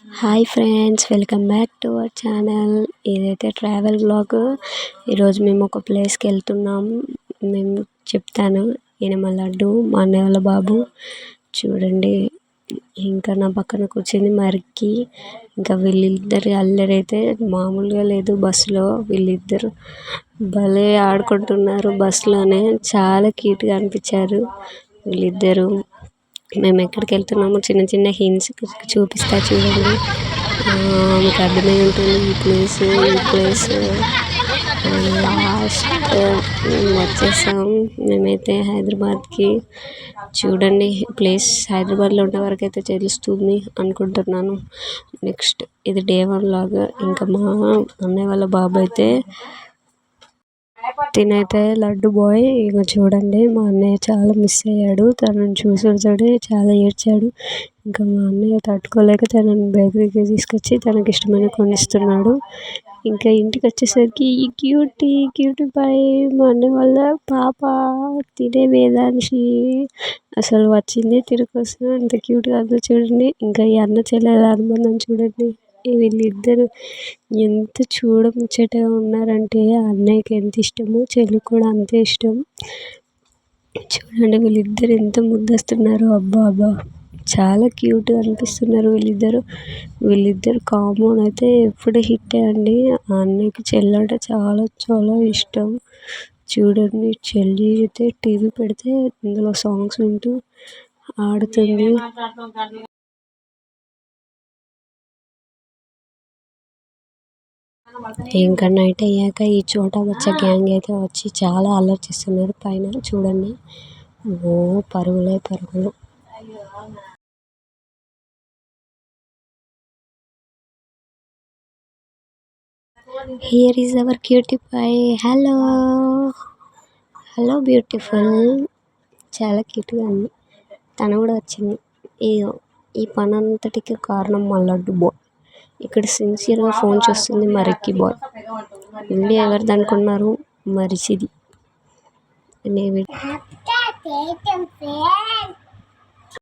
Hi friends, welcome back to our channel. ఇదైతే travel blog. ఈరోజు మేము ఒక ప్లేస్కి వెళ్తున్నాం. మేము చెప్తాను. ఈయన మా లడ్డు, మా అన్నయ్య వాళ్ళ బాబు. చూడండి, ఇంకా నా పక్కన కూర్చుంది మరికి. ఇంకా వీళ్ళిద్దరి అల్లరి అయితే మామూలుగా లేదు. బస్సులో వీళ్ళిద్దరు భలే ఆడుకుంటున్నారు. బస్సులోనే చాలా క్యూట్గా అనిపించారు వీళ్ళిద్దరు. మేము ఎక్కడికి వెళ్తున్నామో చిన్న చిన్న హింట్స్ చూపిస్తా చూడండి. మీకు అర్థమై ఉంటుంది ఈ ప్లేస్. లాస్ట్ వచ్చేసాం. మేమైతే హైదరాబాద్కి. చూడండి, ప్లేస్ హైదరాబాద్లో ఉన్న వరకు అయితే తెలుస్తుంది అనుకుంటున్నాను. నెక్స్ట్ ఇది డే 1 లాగా. ఇంకా మా అన్నయ్య వాళ్ళ బాబు అయితే తినైతే లడ్డు బాయ్. ఇక చూడండి, మా అన్నయ్య చాలా మిస్ అయ్యాడు. తనని చూసి చాలా ఏడ్చాడు. ఇంకా మా అన్నయ్య తట్టుకోలేక తనని బేకరీకి తీసుకొచ్చి తనకి ఇష్టమైన కొనిస్తున్నాడు. ఇంకా ఇంటికి వచ్చేసరికి ఈ క్యూటీ బాయ్ మా అన్నయ్య వాళ్ళ పాప తినే వేదాంశి అసలు వచ్చింది తిరిగి వస్తుంది. అంత క్యూట్గా అంతా చూడండి. ఇంకా ఈ అన్న చెల్లెల అనుబంధం చూడండి. వీళ్ళిద్దరు ఎంత చూడముచ్చటగా ఉన్నారంటే అన్నయ్యకి ఎంత ఇష్టమో చెల్లికి కూడా అంతే ఇష్టం. చూడండి, వీళ్ళిద్దరు ఎంత ముద్దస్తున్నారు. అబ్బా చాలా క్యూట్గా అనిపిస్తున్నారు వీళ్ళిద్దరు కాంబోన్ అయితే ఎప్పుడు హిట్ అండి. ఆ అన్నయ్యకి చెల్లి అంటే చాలా చాలా ఇష్టం. చూడండి, చెల్లి అయితే టీవీ పెడితే ఇందులో సాంగ్స్ వింటూ ఆడుతుంది. ఇంకా నైట్ అయ్యాక ఈ చోటా బచ్చా గ్యాంగ్ అయితే వచ్చి చాలా అల్లరి చేస్తున్నారు పైన. చూడండి, పరుగులే పరుగులు. Here is our cutie boy. Hello beautiful. చాలా క్యూట్గా ఉంది. తను కూడా వచ్చింది. ఈ పని అంతటికి కారణం మా లడ్డు బాయ్. ఇక్కడ సిన్సియర్గా ఫోన్ చేస్తుంది మరికి బాయ్. ఇల్లు ఎవరిది అనుకున్నారు? మరిచిది.